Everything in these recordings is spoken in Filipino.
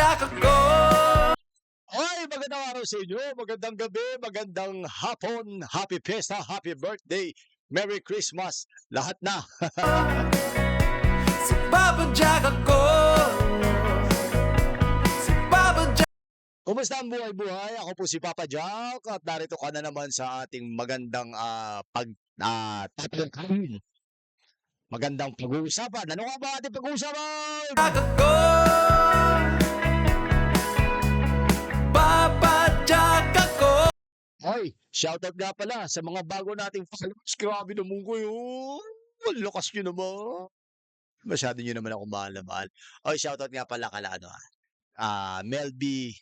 Papadyak ako. Ay, magandang araw sa inyo, magandang gabi, magandang hapon, happy fiesta, happy birthday, Merry Christmas, lahat na. Si Papadyak ako. Si Papadyak. Kumusta ang buhay-buhay? Ako po si Papa Jack at narito ka na naman sa ating magandang tatalakayin. Magandang pag-uusapan. Ano nga ba ating pag-uusapan? Ako. Papadyak ako. Ay, shoutout nga pala sa mga bago nating followers. Grabe naman kayo. Ang lakas nyo naman. Masyado nyo naman ako mahal. Ay, shoutout nga pala kala Mel B.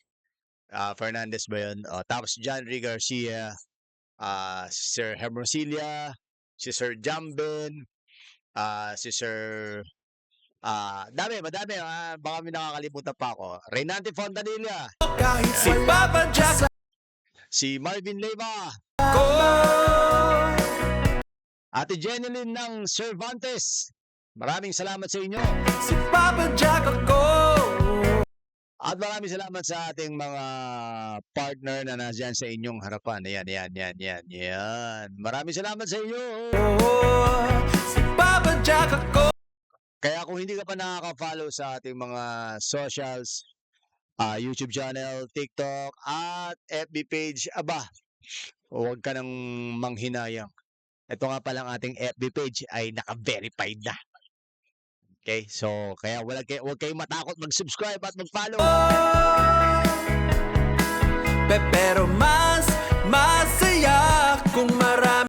Fernandez ba yun? Tapos John Ray Garcia, si Sir Hermosilia, si Sir Jamben, si Sir madami, baka may nakakalimutan pa ako. Reynante Fontanilla, Kahit si Papadyak si Marvin Leyva, ako. Ate Jeneline ng Cervantes. Maraming salamat sa inyo. Si Papadyak ako. At maraming salamat sa ating mga partner na nandyan sa inyong harapan. Yan. Maraming salamat sa inyo. Si Papadyak ako. Kaya kung hindi ka pa nakaka-follow sa ating mga socials, YouTube channel, TikTok, at FB page, huwag ka nang manghinayang. Ito nga palang ating FB page ay naka-verified na. Okay, so kaya huwag kayong matakot mag-subscribe at mag-follow. Pero mas masaya kung maraming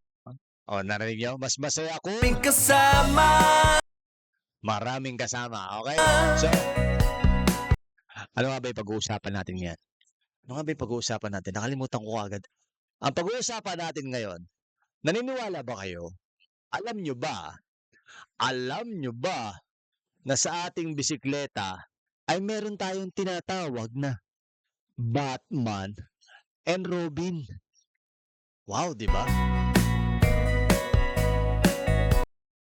Narinig nyo? Mas masaya ako. kasama. Maraming kasama, okay? So, ano nga ba yung pag-uusapan natin ngayon? Nakalimutan ko agad. Ang pag-uusapan natin ngayon, naniniwala ba kayo? Alam nyo ba na sa ating bisikleta ay meron tayong tinatawag na Batman and Robin? Wow, di ba?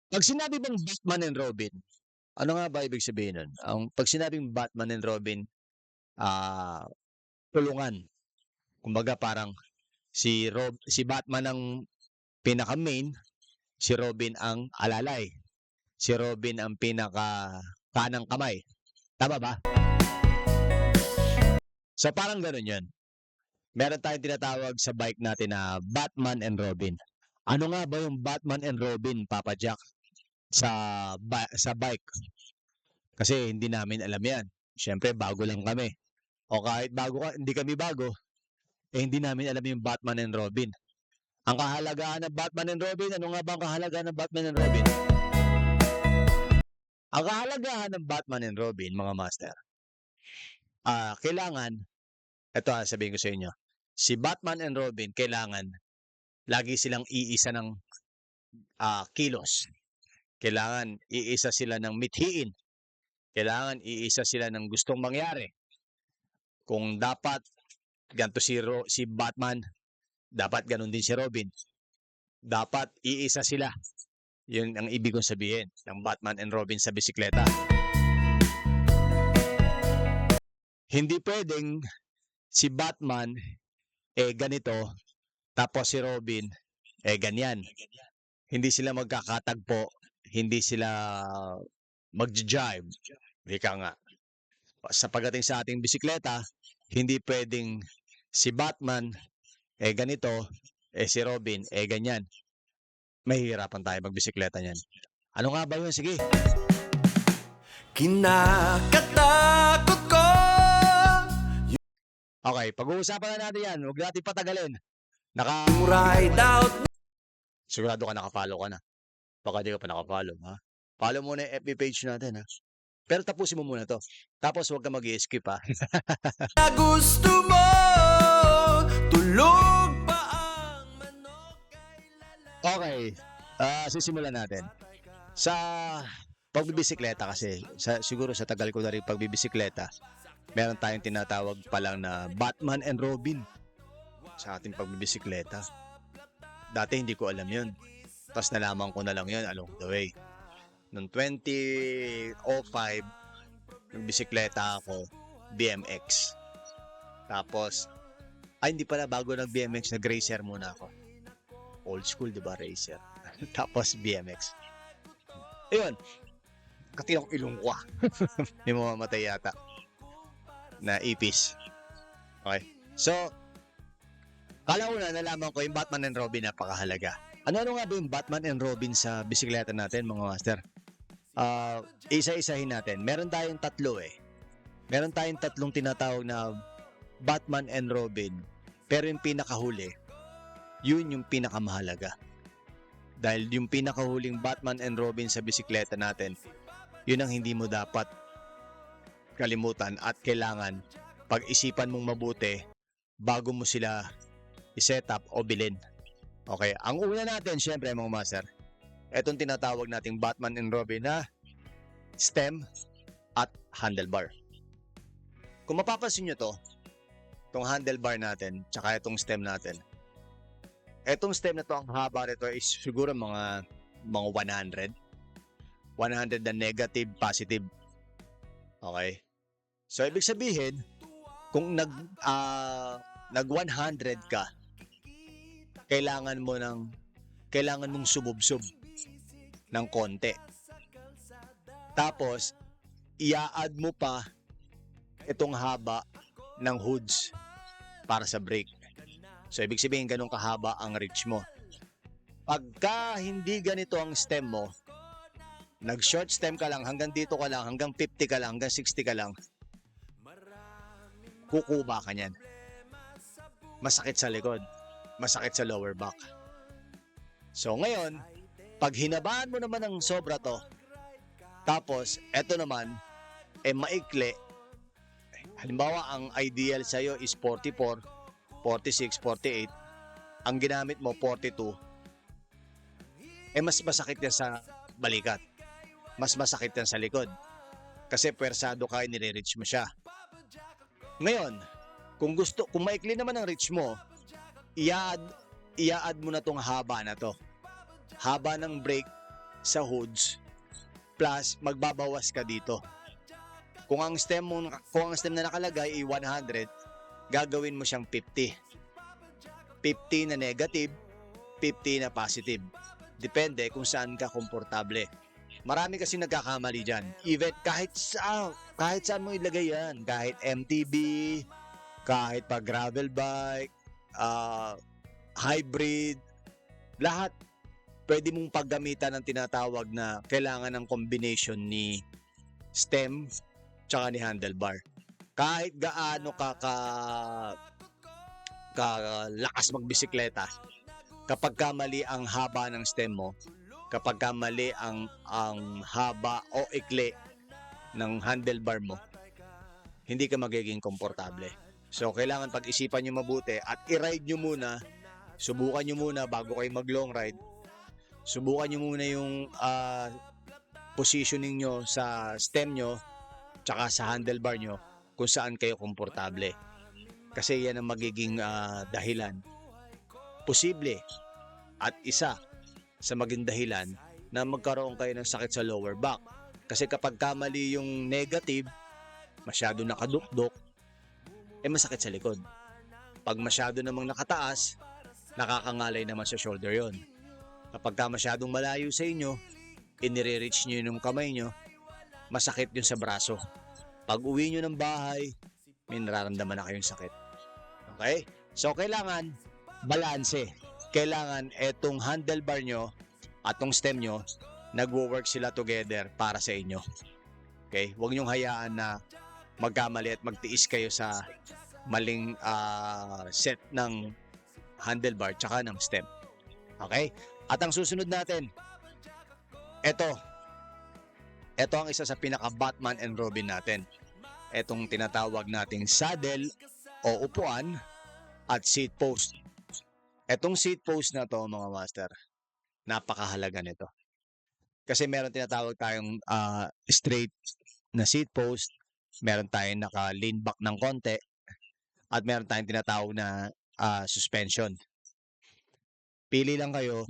Pag sinabi bang Batman and Robin, ano nga ba ibig sabihin nun? Pag sinabing Batman and Robin, tulungan. Kumbaga parang si Batman ang pinaka-main, si Robin ang alalay. Si Robin ang pinaka kanang kamay. Tama ba? So parang ganun yun. Meron tayong tinatawag sa bike natin na Batman and Robin. Ano nga ba yung Batman and Robin, Papa Jack? Sa bike. Kasi hindi namin alam yan. Siyempre, bago lang kami. O kahit hindi kami bago, hindi namin alam yung Batman and Robin. Ang kahalagahan ng Batman and Robin, ano nga ba ang kahalagahan ng Batman and Robin? Ang kahalagahan ng Batman and Robin, mga master, kailangan, ito sabihin ko sa inyo, si Batman and Robin, kailangan lagi silang iisa ng kilos. Kailangan iisa sila ng mithiin. Kailangan iisa sila ng gustong mangyari. Kung dapat ganito si Batman, dapat ganun din si Robin. Dapat iisa sila. Yun ang ibig kong sabihin ng Batman and Robin sa bisikleta. Hindi pwedeng si Batman ganito, tapos si Robin ganyan. Hindi sila magkakatagpo, hindi sila mag-jive. Ika nga. Sa pagdating sa ating bisikleta, hindi pwedeng si Batman ganito, si Robin ganyan. Mahihirapan tayo magbisikleta niyan. Ano nga ba yun? Sige. Kinakatakot ko. Okay, pag-uusapan na natin yan. Huwag natin patagalin. Ride out. Sigurado ka nakafollow ka na. Baka di ka pa nakafollow, ha? Follow muna yung FB page natin, ha? Pero tapusin mo muna to. Tapos huwag ka mag-i-skip, ha? Na gusto mo. Tulog pa ang manok kay lalaki. Okay, sisimulan natin. Sa pagbibisikleta kasi, siguro sa tagal ko na rin pagbibisikleta, meron tayong tinatawag pa lang na Batman and Robin sa ating pagbibisikleta. Dati hindi ko alam yun. Tapos nalaman ko na lang yun along the way. Noong 2005, nagbisikleta ako. BMX. Tapos, hindi pala, bago nag-BMX, nag-racer muna ako. Old school, di ba, racer? Tapos BMX. Ayun, katinong ilong ko. May mamamatay yata na ipis. Okay. So, kala ko na nalaman ko yung Batman and Robin napakahalaga. Ano-ano nga ba yung Batman and Robin sa bisikleta natin, mga master? Isa-isahin natin. Meron tayong tatlo eh. Meron tayong tatlong tinatawag na Batman and Robin. Pero yung pinakahuli, yun yung pinakamahalaga. Dahil yung pinakahuling Batman and Robin sa bisikleta natin, yun ang hindi mo dapat kalimutan at kailangan pag-isipan mong mabuti bago mo sila i-set up o bilhin. Okay, ang una natin syempre mga master, etong tinatawag nating Batman and Robin na stem at handlebar. Kung mapapansin nyo to, itong handlebar natin, tsaka itong stem natin. Etong stem na to, ang haba nito is siguro mga 100. 100 na negative, positive. Okay? So, ibig sabihin, kung nag 100 ka, kailangan mong sumubsob ng konti. Tapos, i-add mo pa itong haba ng hoods para sa brake. So, ibig sabihin, ganun kahaba ang reach mo. Pagka hindi ganito ang stem mo, nag-short stem ka lang, hanggang dito ka lang, hanggang 50 ka lang, hanggang 60 ka lang, kukuba ka niyan. Masakit sa likod, masakit sa lower back. So, ngayon, pag hinabaan mo naman ng sobra to, tapos, eto naman, maikli. Halimbawa, ang ideal sa'yo is 44, 46, 48. Ang ginamit mo, 42. Mas masakit yan sa balikat. Mas masakit yan sa likod. Kasi pwersado ka, nire-reach mo siya. Ngayon, kung maikli naman ang reach mo, i-add mo na tong haba na to. Haba ng brake sa hoods, plus magbabawas ka dito. Kung ang stem na nakalagay ay 100, gagawin mo siyang 50. 50 na negative, 50 na positive. Depende kung saan ka komportable. Marami kasi nagkakamali dyan. Even kahit saan mo ilagay yan. Kahit MTB, kahit pa gravel bike, hybrid, lahat pwede mong paggamitan ng tinatawag na kailangan ng combination ni stem tsaka ni handlebar. Kahit gaano ka lakas magbisikleta, kapag mali ang haba ng stem mo, kapag mali ang haba o ikli ng handlebar mo, hindi ka magiging komportable. So, kailangan pag-isipan nyo mabuti at i-ride nyo muna, subukan nyo muna bago kayo mag-long ride. Subukan nyo muna yung positioning nyo sa stem nyo tsaka sa handlebar nyo kung saan kayo komportable. Kasi yan ang magiging dahilan. Posible at isa sa maging dahilan na magkaroon kayo ng sakit sa lower back. Kasi kapag kamali yung negative, masyado nakadukdok, masakit sa likod. Pag masyado namang nakataas, nakakangalay naman sa shoulder yon. Kapag masyadong malayo sa inyo, inire-reach nyo yung kamay nyo, masakit yun sa braso. Pag uwi nyo ng bahay, may nararamdaman na kayong sakit. Okay? So, kailangan balanse. Kailangan etong handlebar nyo at tong stem nyo, nagwo-work sila together para sa inyo. Okay? Huwag nyong hayaan na magkamali at magtiis kayo sa maling set ng handlebar tsaka ng stem. Okay? At ang susunod natin, ito ang isa sa pinaka-Batman and Robin natin. Etong tinatawag nating saddle o upuan at seat post. Etong seat post na to, mga master, napakahalaga nito. Kasi meron tinatawag tayong straight na seat post, meron tayong naka-lean back ng konti, at meron tayong tinatawag na suspension. Pili lang kayo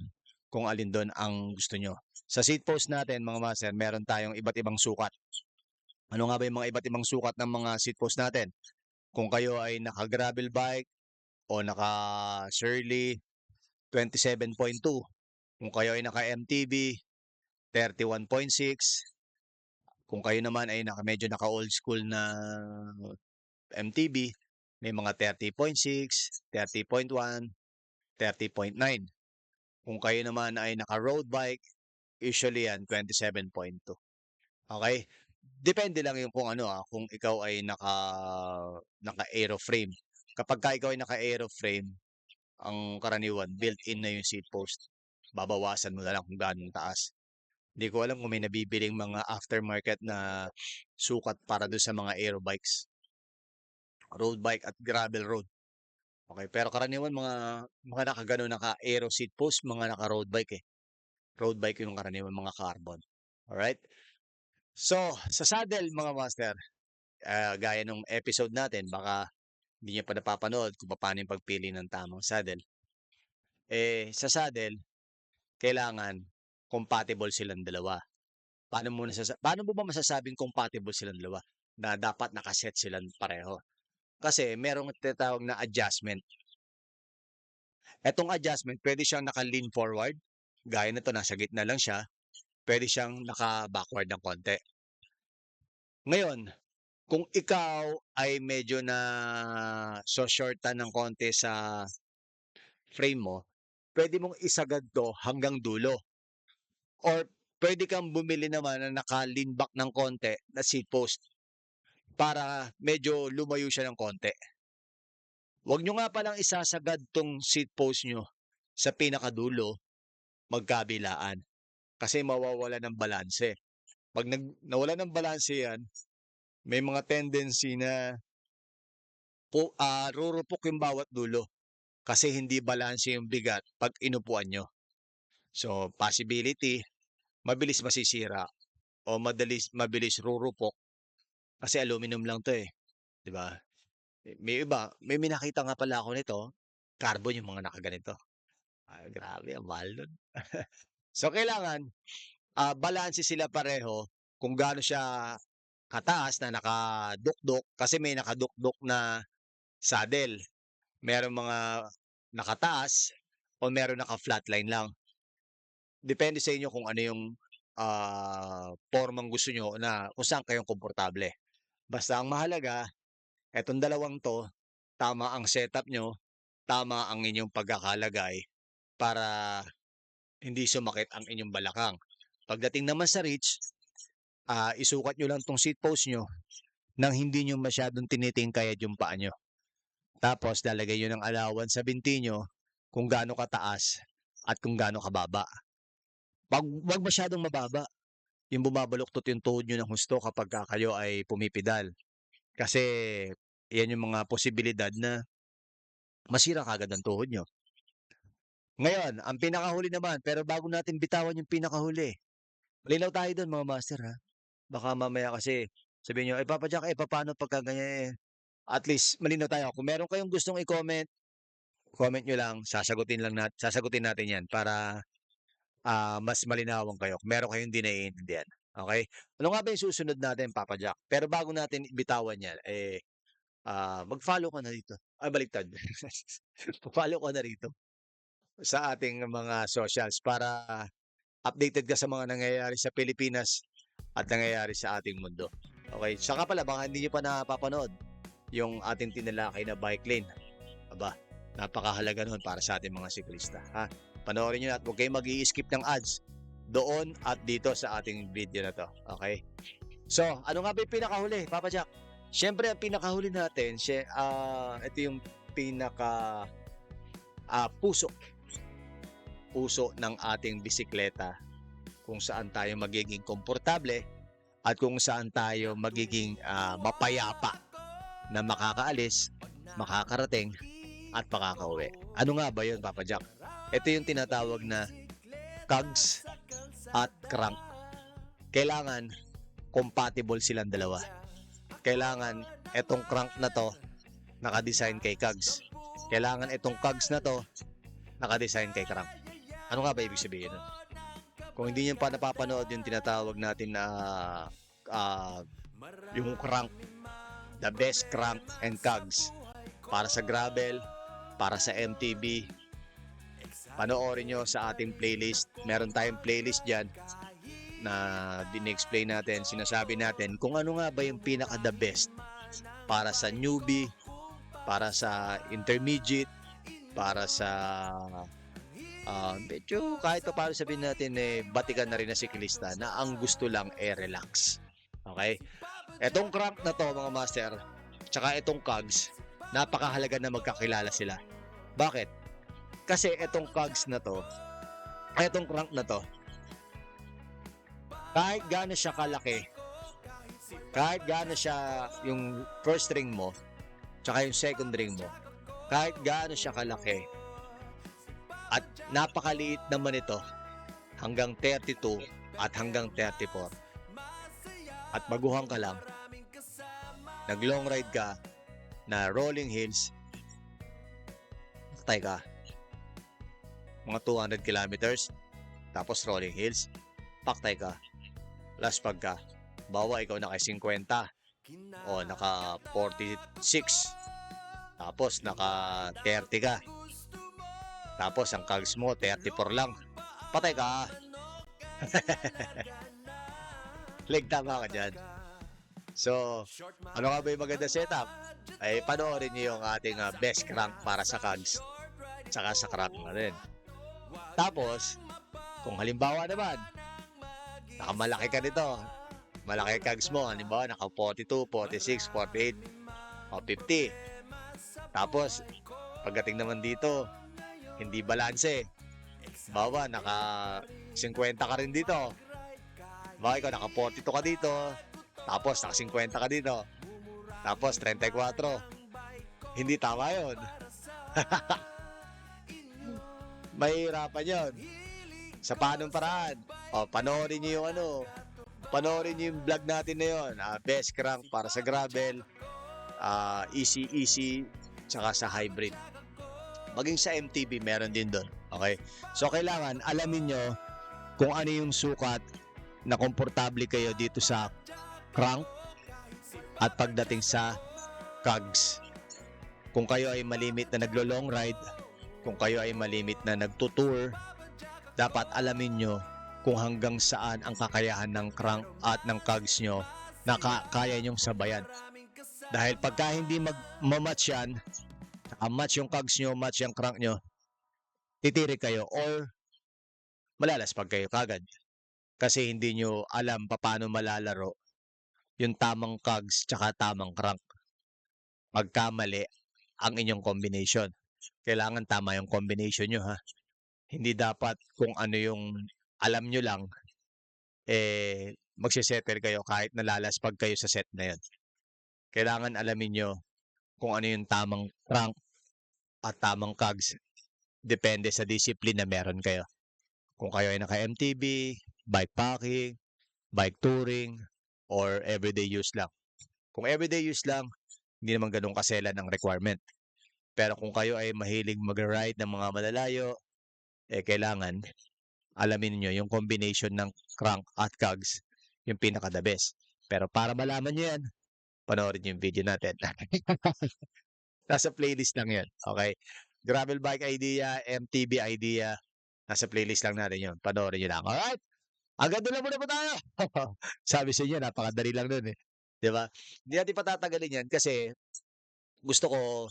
kung alin doon ang gusto nyo. Sa seat post natin, mga master, meron tayong iba't ibang sukat. Ano nga ba yung mga iba't ibang sukat ng mga seat post natin? Kung kayo ay naka-gravel bike o naka-Shirley, 27.2. Kung kayo ay naka-MTB, 31.6. Kung kayo naman ay medyo naka-old school na MTB, may mga 30.6, 30.1, 30.9. Kung kayo naman ay naka-road bike, usually yan 27.2. Okay? Depende lang yung kung ano kung ikaw ay naka-aeroframe. Kapag ikaw ay naka-aeroframe, ang karaniwan built-in na yung seat post. Babawasan mo na lang kung gaano taas. Hindi ko alam kung may nabibiling mga aftermarket na sukat para doon sa mga aero bikes. Road bike at gravel road. Okay, pero karaniwan mga nakagano naka-aero seat post, mga naka-road bike eh. Road bike yung karaniwan mga carbon. Alright? So, sa saddle mga master, gaya nung episode natin, baka hindi niyo pa napapanood kung paano yung pagpili ng tamang saddle. Sa saddle, kailangan compatible silang dalawa. Paano mo ba masasabing compatible silang dalawa? Na dapat nakaset silang pareho. Kasi merong tinatawag na adjustment. Etong adjustment, pwede siyang naka-lean forward. Gaya nito, nasa gitna lang siya. Pwede siyang naka-backward ng konti. Ngayon, kung ikaw ay medyo na shortan ng konti sa frame mo, pwede mong isagad to hanggang dulo. Or pwede kang bumili naman na naka-lean back ng konti na seat post para medyo lumayo siya ng konti. Huwag nyo nga palang isasagad tong seat post nyo sa pinakadulo, magkabilaan. Kasi mawawala ng balanse. Pag nawala ng balanse yan, may mga tendency na rurupok yung bawat dulo. Kasi hindi balanse yung bigat pag inupuan nyo. So, possibility, mabilis masisira o mabilis rurupok kasi aluminum lang to eh. 'Di ba? May nakita nga pala ako nito, carbon yung mga nakaganito. Ay, grabe, ang mahal nun. So, kailangan, balanse sila pareho kung gaano siya kataas na nakadukdok kasi may nakadukdok na saddle. Merong mga nakataas o meron naka-flatline lang. Depende sa inyo kung ano yung formang gusto nyo na kung saan kayong komportable. Basta ang mahalaga, etong dalawang to, tama ang setup nyo, tama ang inyong pagkakalagay para hindi sumakit ang inyong balakang. Pagdating naman sa reach, isukat nyo lang tong seat post nyo nang hindi nyo masyadong tinitingkayad yung paa nyo. Tapos, lalagay nyo ng allowance sa binti nyo kung gaano kataas at kung gaano kababa. Wag masyadong mababa. Yung bumabaluktot yung tuhod nyo ng husto kapag kayo ay pumipidal. Kasi, yan yung mga posibilidad na masira kagad ang tuhod nyo. Ngayon, ang pinakahuli naman, pero bago natin bitawan yung pinakahuli, malinaw tayo doon mga master ha. Baka mamaya kasi sabihin nyo, Papa Jack, paano pagka ganyan at least malinaw tayo. Kung meron kayong gustong i-comment, comment nyo lang, sasagutin natin yan para mas malinawan kayo. Kung meron kayong hindi naiintindihan. Okay? Ano nga ba yung susunod natin, Papa Jack? Pero bago natin bitawan yan, mag-follow ka na dito. Ay, baliktad. Mag-follow ka na rito sa ating mga socials para updated ka sa mga nangyayari sa Pilipinas at nangyayari sa ating mundo. Okay? Saka pala, baka hindi nyo pa napapanood yung ating tinalakay na bike lane. Aba, napakahalaga nun para sa ating mga siklista. Ha? Panoorin nyo at huwag kayong mag-i-skip ng ads doon at dito sa ating video na to. Okay? So, ano nga ba yung pinakahuli, Papa Jack? Siyempre, ang pinakahuli natin, ito yung pinaka puso ng ating bisikleta kung saan tayo magiging komportable at kung saan tayo magiging mapayapa na makakaalis, makakarating at makakauwi. Ano nga ba yun, Papa Jack? Ito yung tinatawag na cogs at crank. Kailangan compatible silang dalawa. Kailangan itong crank na to nakadesign kay cogs. Kailangan itong cogs na to nakadesign kay crank. Ano nga ba ibig sabihin nun? Kung hindi nyo pa napapanood yung tinatawag natin na yung crank, the best crank and cogs para sa gravel, para sa MTB. Panoorin nyo sa ating playlist. Meron tayong playlist dyan na din-explain natin, sinasabi natin kung ano nga ba yung pinaka the best para sa newbie, para sa intermediate, para sa medyo kahit pa paano sabihin natin batikan na rin na siklista na ang gusto lang relax. Okay? Etong crank na to mga master, tsaka itong cogs, napakahalaga na magkakilala sila. Bakit? Kasi etong cogs na to, etong crank na to, kahit gaano siya kalaki, kahit gaano siya yung first ring mo, tsaka yung second ring mo, kahit gaano siya kalaki, at napakaliit naman ito, hanggang 32 at hanggang 34. At baguhan ka lang, nag long ride ka, na rolling hills, patay ka. Mga 200 kilometers, tapos rolling hills, paktay ka. Last pag ka, bawa ikaw naka 50 o naka 46, tapos naka 30 ka, tapos ang cogs mo 34 lang, patay ka. Like tama ka dyan. So, ano nga ba yung maganda setup? Ay panoorin niyo yung ating best crank para sa cogs, tsaka sa crank na rin. Tapos, kung halimbawa naman, nakamalaki ka nito, malaki cogs mo, halimbawa naka 42, 46, 48, o 50. Tapos, pagdating naman dito, hindi balanse. Bawa, naka 50 ka rin dito. Bawa, ikaw naka 42 ka dito, tapos naka 50 ka dito, tapos 34. Hindi tama yun. Mahirapan yun. Sa paanong paraan? O, panoorin nyo yung panoorin nyo yung vlog natin na yun. Best crank para sa gravel, easy, tsaka sa hybrid. Maging sa MTB, meron din doon. Okay? So, kailangan alamin nyo kung ano yung sukat na komportable kayo dito sa crank at pagdating sa cogs. Kung kayo ay malimit na naglo-long ride, kung kayo ay malimit na nagtutour, dapat alamin nyo kung hanggang saan ang kakayahan ng crank at ng cogs nyo na kaya nyong sabayan. Dahil pagka hindi match yan, match yung cogs nyo, match yung crank nyo, titirik kayo or malalaspag kayo kagad. Kasi hindi nyo alam paano malalaro yung tamang cogs tsaka tamang crank. Magkamali ang inyong combination. Kailangan tama yung combination nyo, ha. Hindi dapat kung ano yung alam nyo lang, magsisettle kayo kahit nalalaspag kayo sa set na yun. Kailangan alamin nyo kung ano yung tamang crank at tamang cogs. Depende sa discipline na meron kayo. Kung kayo ay naka-MTB, bike packing, bike touring, or everyday use lang. Kung everyday use lang, hindi naman ganun kasela ng requirement. Pero kung kayo ay mahilig mag-ride ng mga malalayo, kailangan alamin niyo yung combination ng crank at cogs, yung pinaka-the best. Pero para malaman niyo yan, panoorin niyo yung video natin. Nasa playlist lang yan. Okay? Gravel bike idea, MTB idea, nasa playlist lang natin yun. Panoorin niyo lang. Alright? Agad na lang muna po tayo. Sabi sa inyo, napakadali lang nun eh. Diba? Hindi natin patatagalin yan kasi gusto ko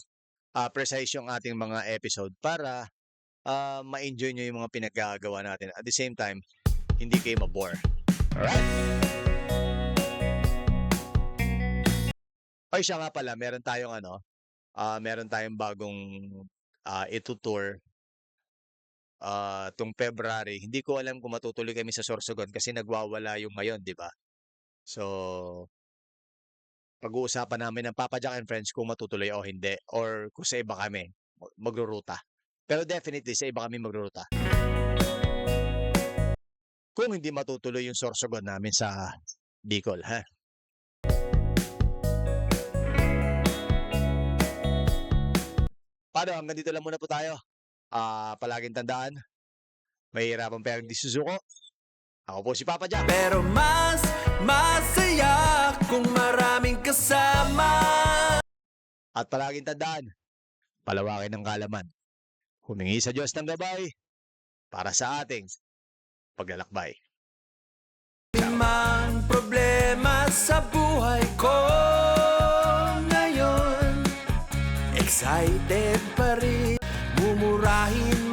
precise yung ating mga episode para ma-enjoy nyo yung mga pinagagawa natin. At the same time, hindi kayo mabore. Alright? Ay, siya nga pala, meron tayong bagong itutour tung February. Hindi ko alam kung matutuloy kami sa Sorsogon kasi nagwawala yung ngayon, di ba? So, pag-uusapan namin ng Papa Jack and Friends kung matutuloy o hindi or kung sa iba kami magruruta. Pero definitely sa iba kami magruruta. Kung hindi matutuloy yung Sorsogon namin sa Bicol, ha? Paano? Hanggang dito lang muna po tayo. Palaging tandaan, mahihirapan pa yung disusuko. Ako po si Papa Jack. Pero mas masaya kung At palaging tandaan, palawakin ng kaalaman. Humingi sa Diyos ng gabay para sa ating paglalakbay. mang problema sa buhay ko ngayon, excited pa rin, mumurahin